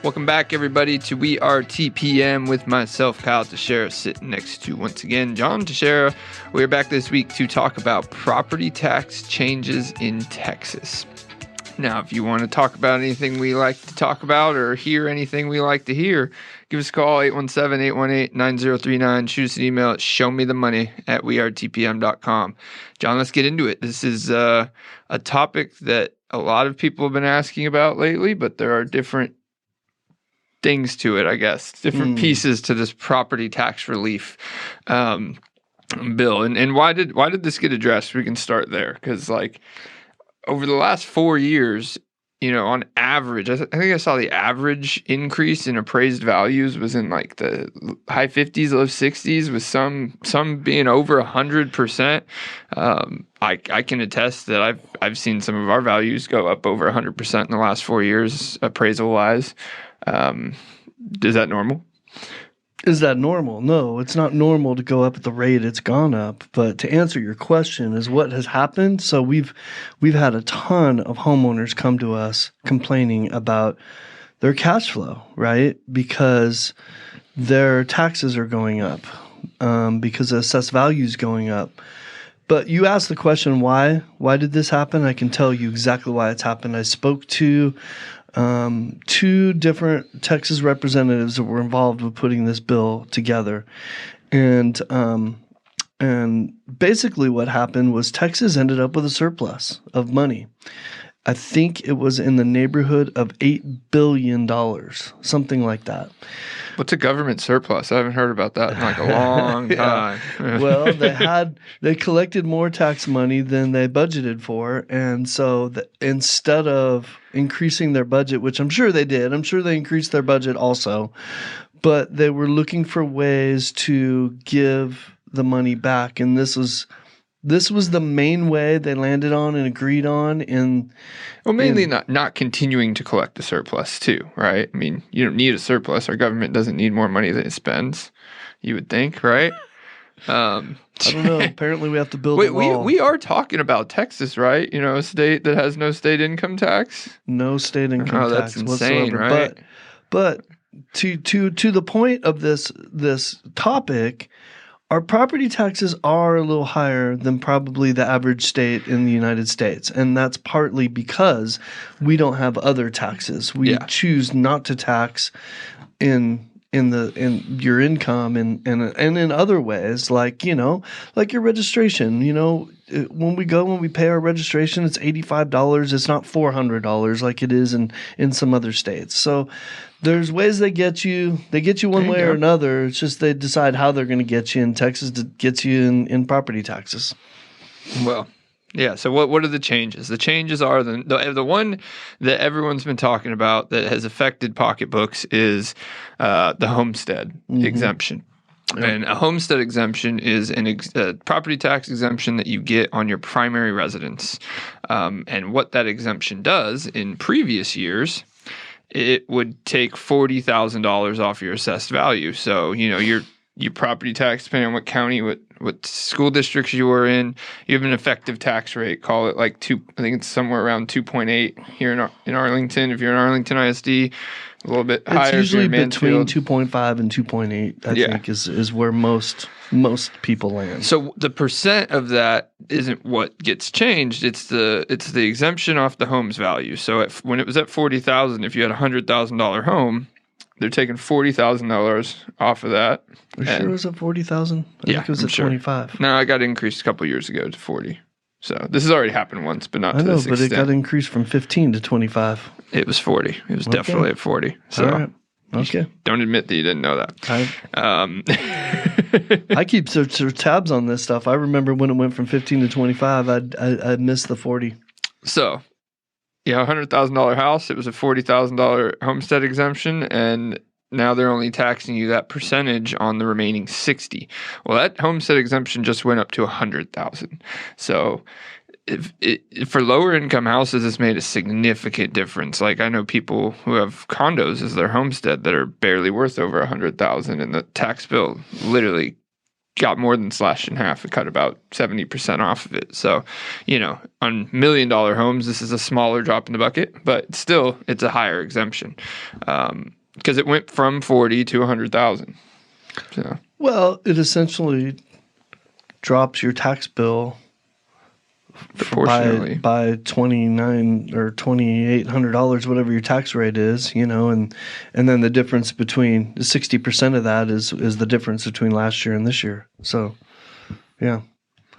Welcome back, everybody, to We Are TPM with myself, Kyle Teixeira, sitting next to, once again, John Teixeira. We're back this week to talk about property tax changes in Texas. Now, if you want to talk about anything we like to talk about or hear anything we like to hear, give us a call, 817-818-9039. Shoot us an email at showmethemoney@wearetpm.com. John, let's get into it. This is a topic that a lot of people have been asking about lately, but there are different things to it, I guess, different pieces to this property tax relief bill. And why did this get addressed? We can start there because, like, over the last 4 years, you know, on average, I think I saw the average increase in appraised values was in like the high 50s, low 60s, with some being over 100%. I can attest that I've seen some of our values go up over 100% in the last 4 years, appraisal wise. Is that normal? Is that normal? No, it's not normal to go up at the rate it's gone up. But to answer your question is what has happened. So we've had a ton of homeowners come to us complaining about their cash flow, right? Because their taxes are going up, because the assessed value is going up. But you asked the question, why? Why did this happen? I can tell you exactly why it's happened. I spoke to two different Texas representatives that were involved with putting this bill together. And basically what happened was Texas ended up with a surplus of money. I think it was in the neighborhood of $8 billion, something like that. What's a government surplus? I haven't heard about that in like a long time. Well, they collected more tax money than they budgeted for. And so instead of increasing their budget, which I'm sure they did, I'm sure they increased their budget also, but they were looking for ways to give the money back. And this was the main way they landed on and agreed on. Mainly not continuing to collect the surplus too, right? I mean, you don't need a surplus. Our government doesn't need more money than it spends, you would think, right? I don't know. Apparently we have to build a wall. We are talking about Texas, right? You know, a state that has no state income tax. No state income tax that's insane, whatsoever. right? But to the point of this topic, our property taxes are a little higher than probably the average state in the United States. And that's partly because we don't have other taxes. We choose not to tax in your income and in other ways, like your registration. You know, when we pay our registration, it's $85. It's not $400 like it is in some other states. So there's ways they get you one way or another. It's just they decide how they're going to get you. In Texas, gets you in property taxes. Well, yeah. So what are the changes? The changes are the one that everyone's been talking about that has affected pocketbooks is the homestead exemption. Yep. And a homestead exemption is a property tax exemption that you get on your primary residence. And what that exemption does in previous years, it would take $40,000 off your assessed value. So, you know, your property tax, depending on what county, what school districts you were in, you have an effective tax rate. Call it like I think it's somewhere around 2.8 here in Arlington. If you're in Arlington ISD, a little bit higher. It's usually between 2.5 and 2.8. I think is where most people land. So the percent of that isn't what gets changed. It's the exemption off the home's value. So when it was at $40,000, if you had a $100,000 home, they're taking $40,000 off of that. Are you sure it was at $40,000? I think it was at 25. No, I got increased a couple years ago to 40. So this has already happened once, but not to this extent. I know, but it got increased from 15 to 25. It was 40. It was definitely at 40. So all right. Okay. Don't admit that you didn't know that. I keep tabs on this stuff. I remember when it went from 15 to 25, I missed the 40. So, yeah, $100,000 house, it was a $40,000 homestead exemption, and now they're only taxing you that percentage on the remaining 60. Well, that homestead exemption just went up to $100,000. So for lower income houses, it's made a significant difference. Like, I know people who have condos as their homestead that are barely worth over $100,000, and the tax bill literally got more than slashed in half. It cut about 70% off of it. So, you know, on $1 million homes, this is a smaller drop in the bucket, but still, it's a higher exemption. because it went from 40 to 100,000. So Well, it essentially drops your tax bill proportionally by $2,900 or $2,800, whatever your tax rate is, and then the difference between 60% of that is the difference between last year and this year. So, yeah.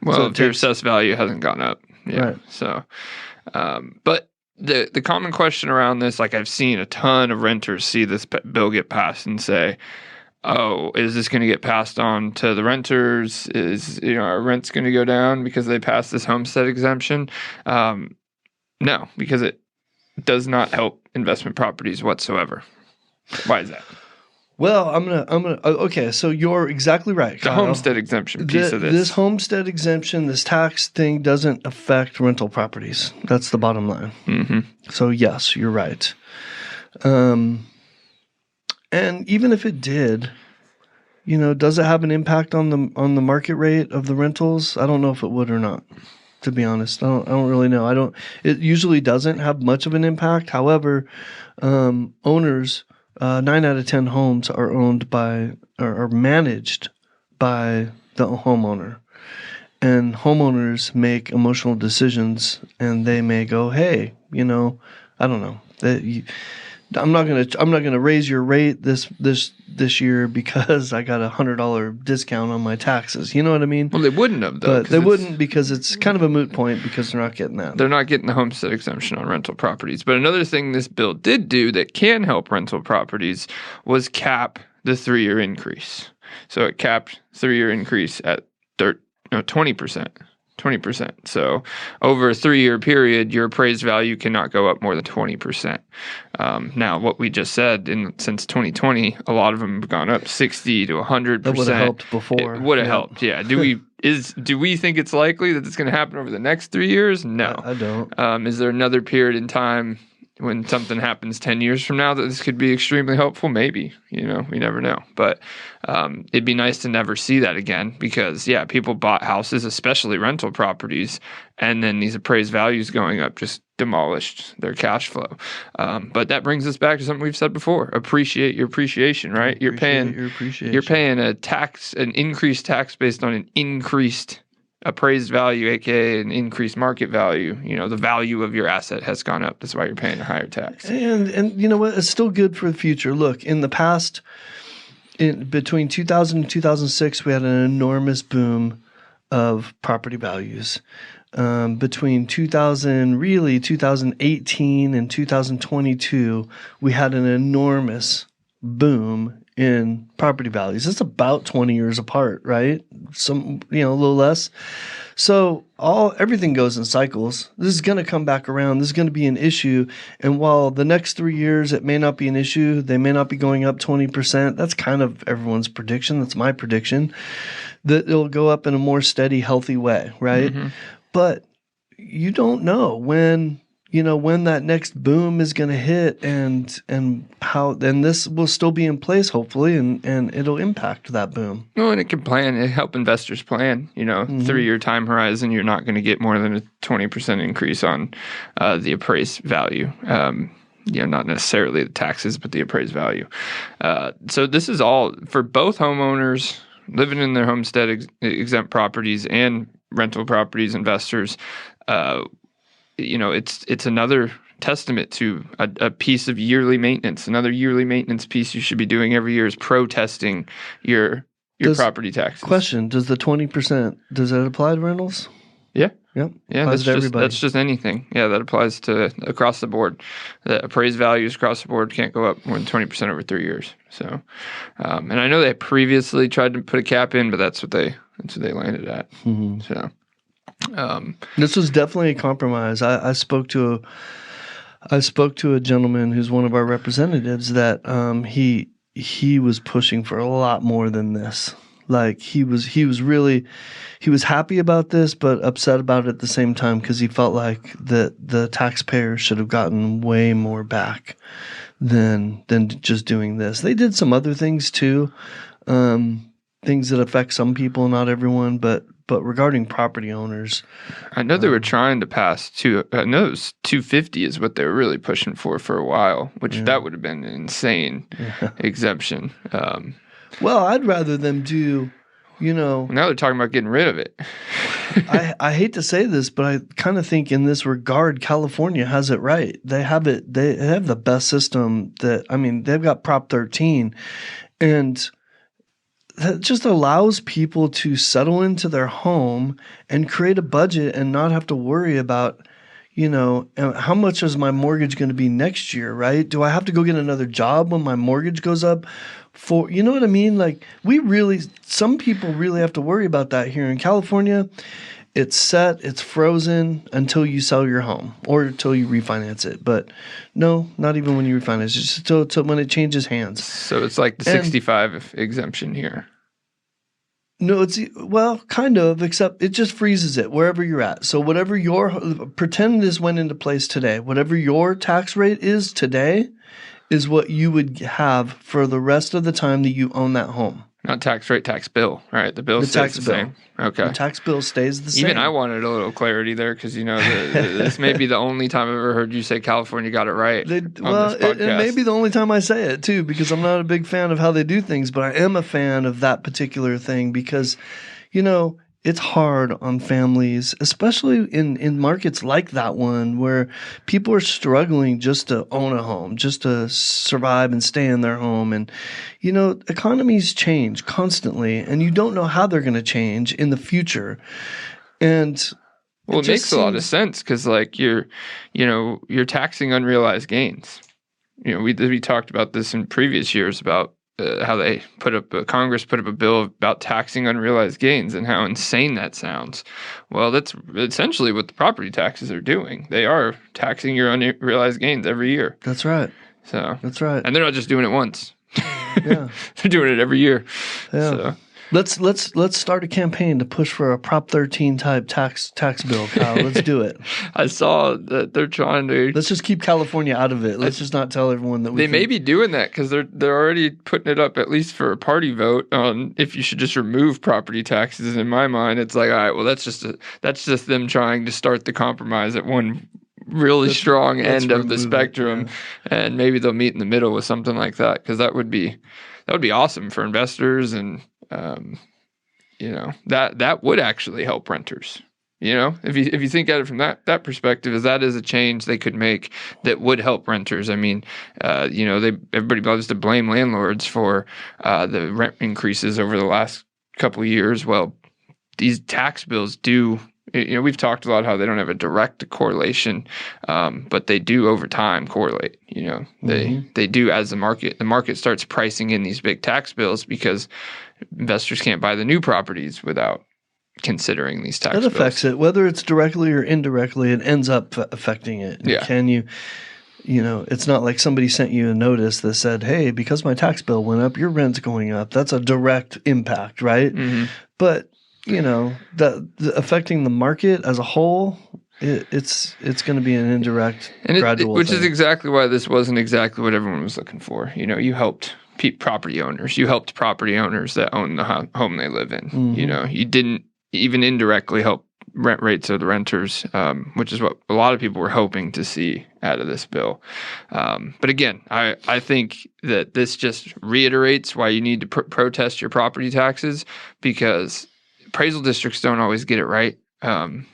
Well, So if your assessed value hasn't gone up. Yeah. Right. So, but the common question around this, like I've seen a ton of renters see this bill get passed and say, oh, is this going to get passed on to the renters? Is, our rent's going to go down because they passed this homestead exemption? No, because it does not help investment properties whatsoever. Why is that? Well, okay, so you're exactly right, The Kyle. homestead exemption piece of this. This homestead exemption, this tax thing doesn't affect rental properties. That's the bottom line. Mm-hmm. So yes, you're right. And even if it did, does it have an impact on the market rate of the rentals? I don't know if it would or not. To be honest, I don't really know. It usually doesn't have much of an impact. However, owners, 9 out of 10 homes are owned by or managed by the homeowner, and homeowners make emotional decisions, and they may go, "Hey, I don't know I'm not gonna raise your rate this year because I got $100 discount on my taxes." You know what I mean? Well, they wouldn't have though. But they wouldn't, because it's kind of a moot point because they're not getting that. They're not getting the homestead exemption on rental properties. But another thing this bill did do that can help rental properties was cap the 3-year increase. So it capped 3-year increase at 20%. 20%. So over a 3-year period, your appraised value cannot go up more than 20%. Now, what we just said, since 2020, a lot of them have gone up 60 to 100%. That would have helped before. It would have helped, yeah. Do we think it's likely that it's going to happen over the next 3 years? No. I don't. Is there another period in time when something happens 10 years from now that this could be extremely helpful? Maybe, we never know. But it'd be nice to never see that again because, yeah, people bought houses, especially rental properties, and then these appraised values going up just demolished their cash flow. But that brings us back to something we've said before. Appreciate your appreciation, right? You're paying an increased tax based on an increased appraised value, aka an increased market value. The value of your asset has gone up. That's why you're paying a higher tax. And you know what? It's still good for the future. Look, in the past, between 2000 and 2006, we had an enormous boom of property values. Between 2018 and 2022, we had an enormous boom in property values. It's about 20 years apart, right? Some, a little less. So everything goes in cycles. This is going to come back around. This is going to be an issue. And while the next 3 years, it may not be an issue, they may not be going up 20%. That's kind of everyone's prediction. That's my prediction, that it'll go up in a more steady, healthy way, right? Mm-hmm. But you don't know when that next boom is going to hit and how, then this will still be in place, hopefully, and it'll impact that boom. No, and it help investors plan, 3-year time horizon, you're not going to get more than a 20% increase on the appraised value. Not necessarily the taxes, but the appraised value. So this is all for both homeowners living in their homestead exempt properties and rental properties investors. It's another testament to a piece of yearly maintenance. Another yearly maintenance piece you should be doing every year is protesting your property taxes. Question: does the 20%, does that apply to rentals? Yeah. Yep. Yeah, that's just anything. Yeah, that applies to across the board. The appraised values across the board can't go up more than 20% over 3 years. So, and I know they previously tried to put a cap in, but that's what they landed at. Mm-hmm. So. This was definitely a compromise. I spoke to a gentleman who's one of our representatives that he was pushing for a lot more than this. Like he was happy about this, but upset about it at the same time because he felt like the taxpayers should have gotten way more back than just doing this. They did some other things too, things that affect some people, not everyone, but But regarding property owners, I know they were trying to pass I know it was 250 is what they were really pushing for a while, which that would have been an insane exemption. Well, I'd rather them do, now they're talking about getting rid of it. I hate to say this, but I kind of think in this regard, California has it right. They have the best system they've got Prop 13, and that just allows people to settle into their home and create a budget and not have to worry about, how much is my mortgage going to be next year, right? Do I have to go get another job when my mortgage goes up? You know what I mean? Like, some people really have to worry about that here in California. It's set, it's frozen until you sell your home or until you refinance it. But no, not even when you refinance it, just till when it changes hands. So it's like the 65 exemption here. No, kind of, except it just freezes it wherever you're at. So pretend this went into place today. Whatever your tax rate is today is what you would have for the rest of the time that you own that home. Not tax rate, tax bill, right? The bill stays the same. Okay. The tax bill stays the same. Even I wanted a little clarity there because, this may be the only time I've ever heard you say California got it right on this podcast. It may be the only time I say it, too, because I'm not a big fan of how they do things, but I am a fan of that particular thing because, it's hard on families, especially in markets like that one where people are struggling just to own a home, just to survive and stay in their home. And, economies change constantly, and you don't know how they're going to change in the future. And it makes a lot of sense because, like, you're taxing unrealized gains. We talked about this in previous years about how they Congress put up a bill about taxing unrealized gains and how insane that sounds. Well, that's essentially what the property taxes are doing. They are taxing your unrealized gains every year. That's right. So that's right. And they're not just doing it once. Yeah. They're doing it every year. Yeah. So. Let's start a campaign to push for a Prop 13 type tax bill, Kyle. Let's do it. I saw that they're trying to. Let's just keep California out of it. Let's just not tell everyone that they may be doing that because they're already putting it up at least for a party vote on if you should just remove property taxes. In my mind, it's like, all right, well, that's just them trying to start the compromise at one really strong end of the spectrum, and maybe they'll meet in the middle with something like that because that would be awesome for investors and. That would actually help renters. If you think at it from that perspective, that is a change they could make that would help renters. I mean, everybody loves to blame landlords for the rent increases over the last couple of years. Well, these tax bills do. We've talked a lot how they don't have a direct correlation, but they do over time correlate. They do as the market starts pricing in these big tax bills because investors can't buy the new properties without considering these tax bills. That affects it, whether it's directly or indirectly. It ends up affecting it. Yeah. Can you? It's not like somebody sent you a notice that said, "Hey, because my tax bill went up, your rent's going up." That's a direct impact, right? Mm-hmm. But affecting the market as a whole, it's going to be an indirect, gradual which thing. is exactly why this wasn't exactly what everyone was looking for. You helped property owners. You helped property owners that own the home they live in. Mm-hmm. You didn't even indirectly help rent rates of the renters, which is what a lot of people were hoping to see out of this bill. But again, I think that this just reiterates why you need to protest your property taxes because appraisal districts don't always get it right.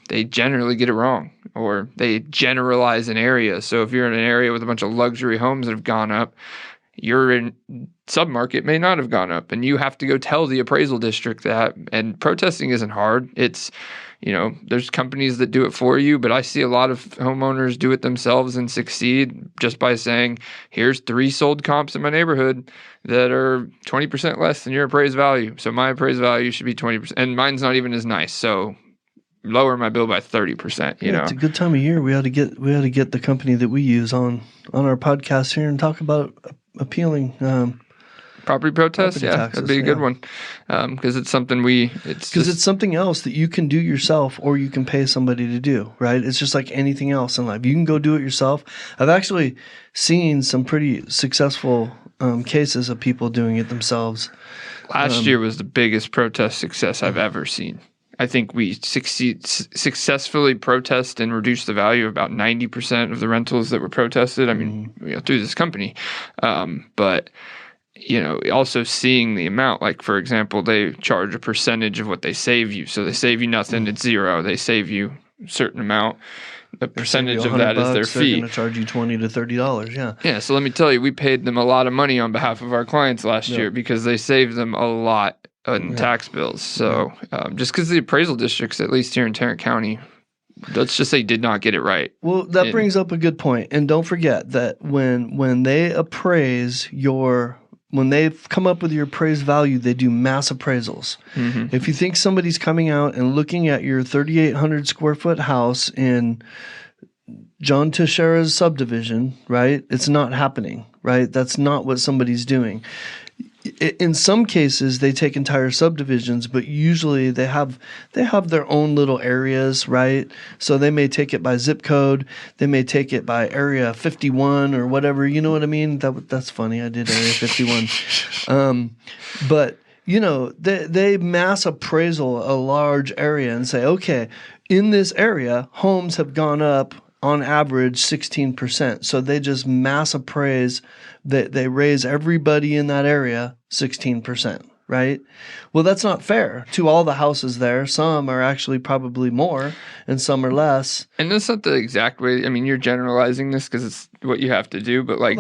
They generally get it wrong, or they generalize an area. So if you're in an area with a bunch of luxury homes that have gone up, your submarket may not have gone up, and you have to go tell the appraisal district that. And protesting isn't hard. It's, there's companies that do it for you, but I see a lot of homeowners do it themselves and succeed just by saying, here's 3 sold comps in my neighborhood that are 20% less than your appraised value. So my appraised value should be 20%, and mine's not even as nice. So lower my bill by 30%. It's a good time of year. We ought to get the company that we use on our podcast here and talk about appealing property protests. Property taxes, that'd be a good one because it's something it's something else that you can do yourself or you can pay somebody to do. Right? It's just like anything else in life. You can go do it yourself. I've actually seen some pretty successful cases of people doing it themselves. Last year was the biggest protest success I've ever seen. I think we successfully protest and reduce the value of about 90% of the rentals that were protested. I mean, through this company, but also seeing the amount, like, for example, they charge a percentage of what they save you. So they save you nothing, it's zero. They save you a certain amount. The percentage of that is their fee. They're going to charge you $20 to $30, yeah. Yeah, so let me tell you, we paid them a lot of money on behalf of our clients last year because they saved them a lot in tax bills. So just because the appraisal districts, at least here in Tarrant County, let's just say did not get it right. Well, that brings up a good point. And don't forget that when they appraise when they come up with your appraised value, they do mass appraisals. Mm-hmm. If you think somebody's coming out and looking at your 3,800 square foot house in John Teixeira's subdivision, right? It's not happening, right? That's not what somebody's doing. In some cases, they take entire subdivisions, but usually they have their own little areas, right? So they may take it by zip code, they may take it by area 51 or whatever. You know what I mean? That's funny. I did area 51, but they mass appraisal a large area and say, okay, in this area, homes have gone up on average 16%. So they just mass appraise. They raise everybody in that area 16%, right? Well, that's not fair to all the houses there. Some are actually probably more and some are less. And that's not the exact way. I mean, you're generalizing this because it's what you have to do, but like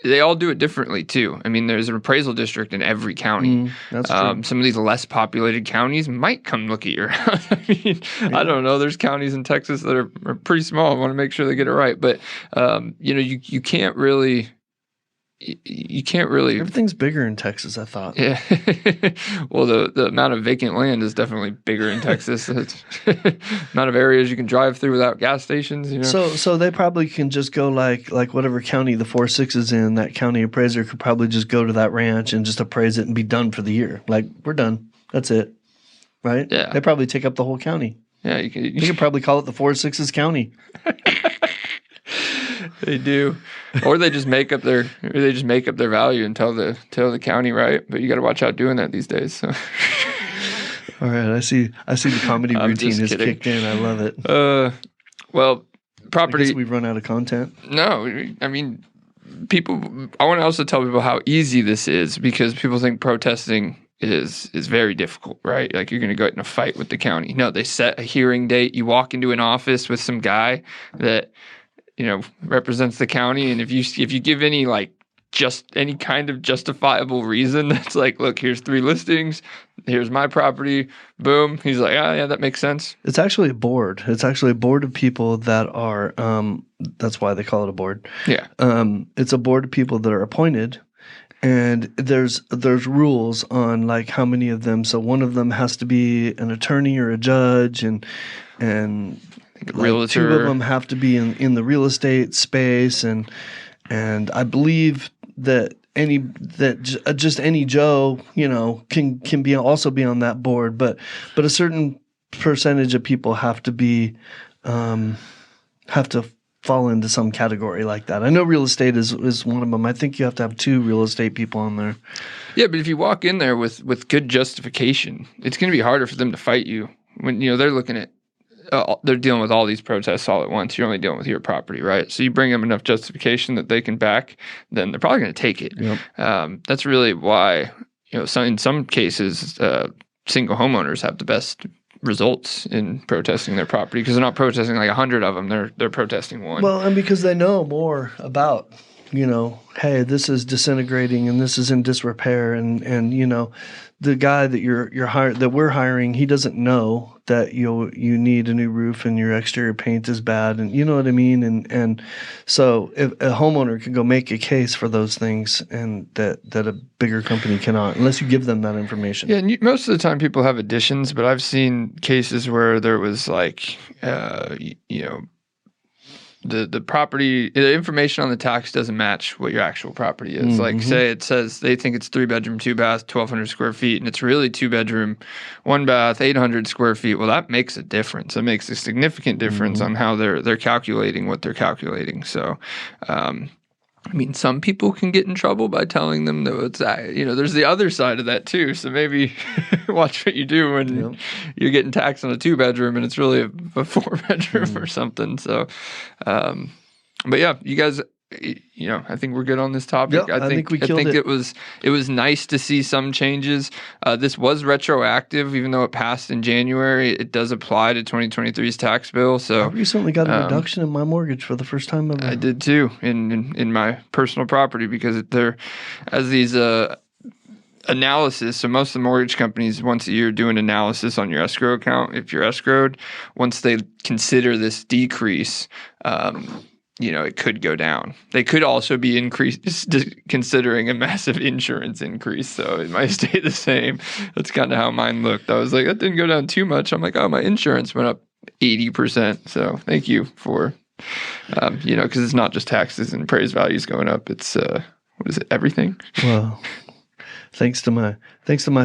they all do it differently too. I mean, there's an appraisal district in every county. That's true. Some of these less populated counties might come look at your house. I mean, I don't know. There's counties in Texas that are pretty small. I want to make sure they get it right. But, you can't really... You can't really... Everything's bigger in Texas, I thought. Yeah. Well, the amount of vacant land is definitely bigger in Texas. It's amount of areas you can drive through without gas stations. So they probably can just go like whatever county the 4-6 is in. That county appraiser could probably just go to that ranch and just appraise it and be done for the year. Like, we're done. That's it. Right? Yeah. They probably take up the whole county. Yeah, you could probably call it the 4-6's county. They do, or they just make up their value and tell the county, right? But you got to watch out doing that these days. So. All right, I see the comedy routine is kicked in. I love it. Well, property. I guess we've run out of content. No, I mean, people. I want to also tell people how easy this is because people think protesting is very difficult, right? Like you're going to go out in a fight with the county. No, they set a hearing date. You walk into an office with some guy that represents the county, and if you give any any kind of justifiable reason that's like, look, here's 3 listings, here's my property, boom, he's like, yeah, that makes sense. It's actually a board. It's actually a board of people that are that's why they call it a board. Yeah. It's a board of people that are appointed, and there's rules on like how many of them. So one of them has to be an attorney or a judge, and realtor. 2 of them have to be in the real estate space, and I believe that just any Joe can be also be on that board, but a certain percentage of people have to fall into some category like that. I know real estate is one of them. I think you have to have 2 real estate people on there. Yeah, but if you walk in there with good justification, it's going to be harder for them to fight you when they're looking at. They're dealing with all these protests all at once. You're only dealing with your property, right? So you bring them enough justification that they can back, then they're probably going to take it. Yep. That's really why, in some cases, single homeowners have the best results in protesting their property because they're not protesting like 100 of them. They're protesting one. Well, and because they know more about, hey, this is disintegrating and this is in disrepair, and the guy that we're hiring, he doesn't know that you need a new roof and your exterior paint is bad, and you know what I mean. And so if a homeowner can go make a case for those things, and that a bigger company cannot, unless you give them that information. Yeah, and most of the time people have additions, but I've seen cases where there was like, the property, the information on the tax doesn't match what your actual property is. Mm-hmm. Like, say it says they think it's 3-bedroom, 2-bath, 1,200 square feet, and it's really 2-bedroom, 1-bath, 800 square feet. Well, that makes a difference. That makes a significant difference on how they're calculating what they're calculating. So, I mean, some people can get in trouble by telling them that it's, there's the other side of that too. So maybe watch what you do when you're getting taxed on a 2-bedroom and it's really a 4-bedroom or something. So, but yeah, you guys, I think we're good on this topic. Yep, I think we killed it. It was nice to see some changes. This was retroactive, even though it passed in January. It does apply to 2023's tax bill. So I recently got a reduction in my mortgage for the first time ever. I did too in my personal property because there, as these analysis. So most of the mortgage companies once a year do an analysis on your escrow account if you're escrowed. Once they consider this decrease, it could go down. They could also be considering a massive insurance increase, so it might stay the same. That's kind of how mine looked. I was like, that didn't go down too much. I'm like, oh, my insurance went up 80%. So thank you for, because it's not just taxes and appraised values going up. It's what is it? Everything. Well, thanks to my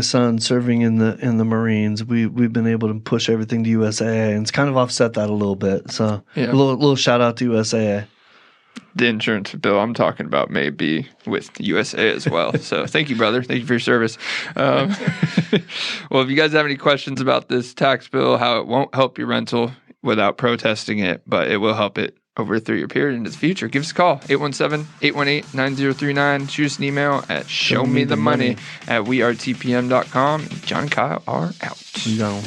son serving in the Marines, we've been able to push everything to USAA, and it's kind of offset that a little bit. So a little shout out to USAA. The insurance bill I'm talking about may be with USAA as well. So thank you, brother. Thank you for your service. Well, if you guys have any questions about this tax bill, how it won't help your rental without protesting it, but it will help it over a 3-year period into the future, give us a call, 817-818-9039. Shoot us an email at showmethemoney@wearetpm.com. John and Kyle are out. We gone.